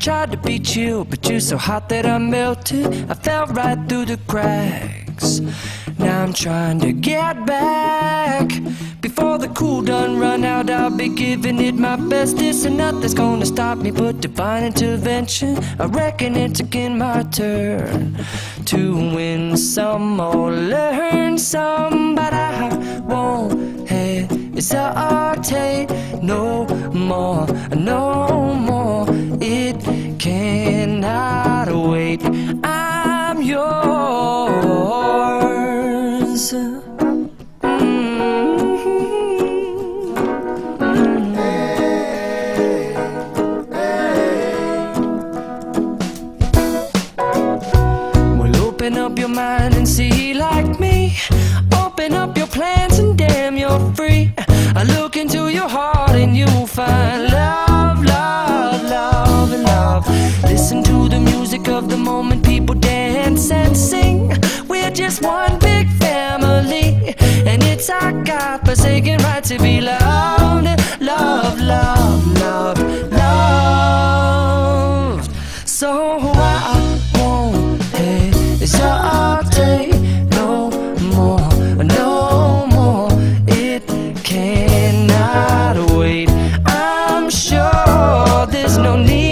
tried to be chill, but you're so hot that I melted. I fell right through the cracks. Now I'm trying to get back. Before the cool done run out, I'll be giving it my best. This and nothing's gonna stop me but divine intervention. I reckon it's again my turn to win some or learn some, but I won't hesitate no more, no more. It cannot wait. I'm yours. Open up your mind and see like me. Open up your plans and damn, you're free. I look into your heart and you'll find love, love, love, and love. Listen to the music of the moment, people dance and sing. We're just one big family, and it's our God-forsaken right to be loved, love, love, love, loved. So I won't hesitate no more, no more. It cannot wait. I'm sure there's no need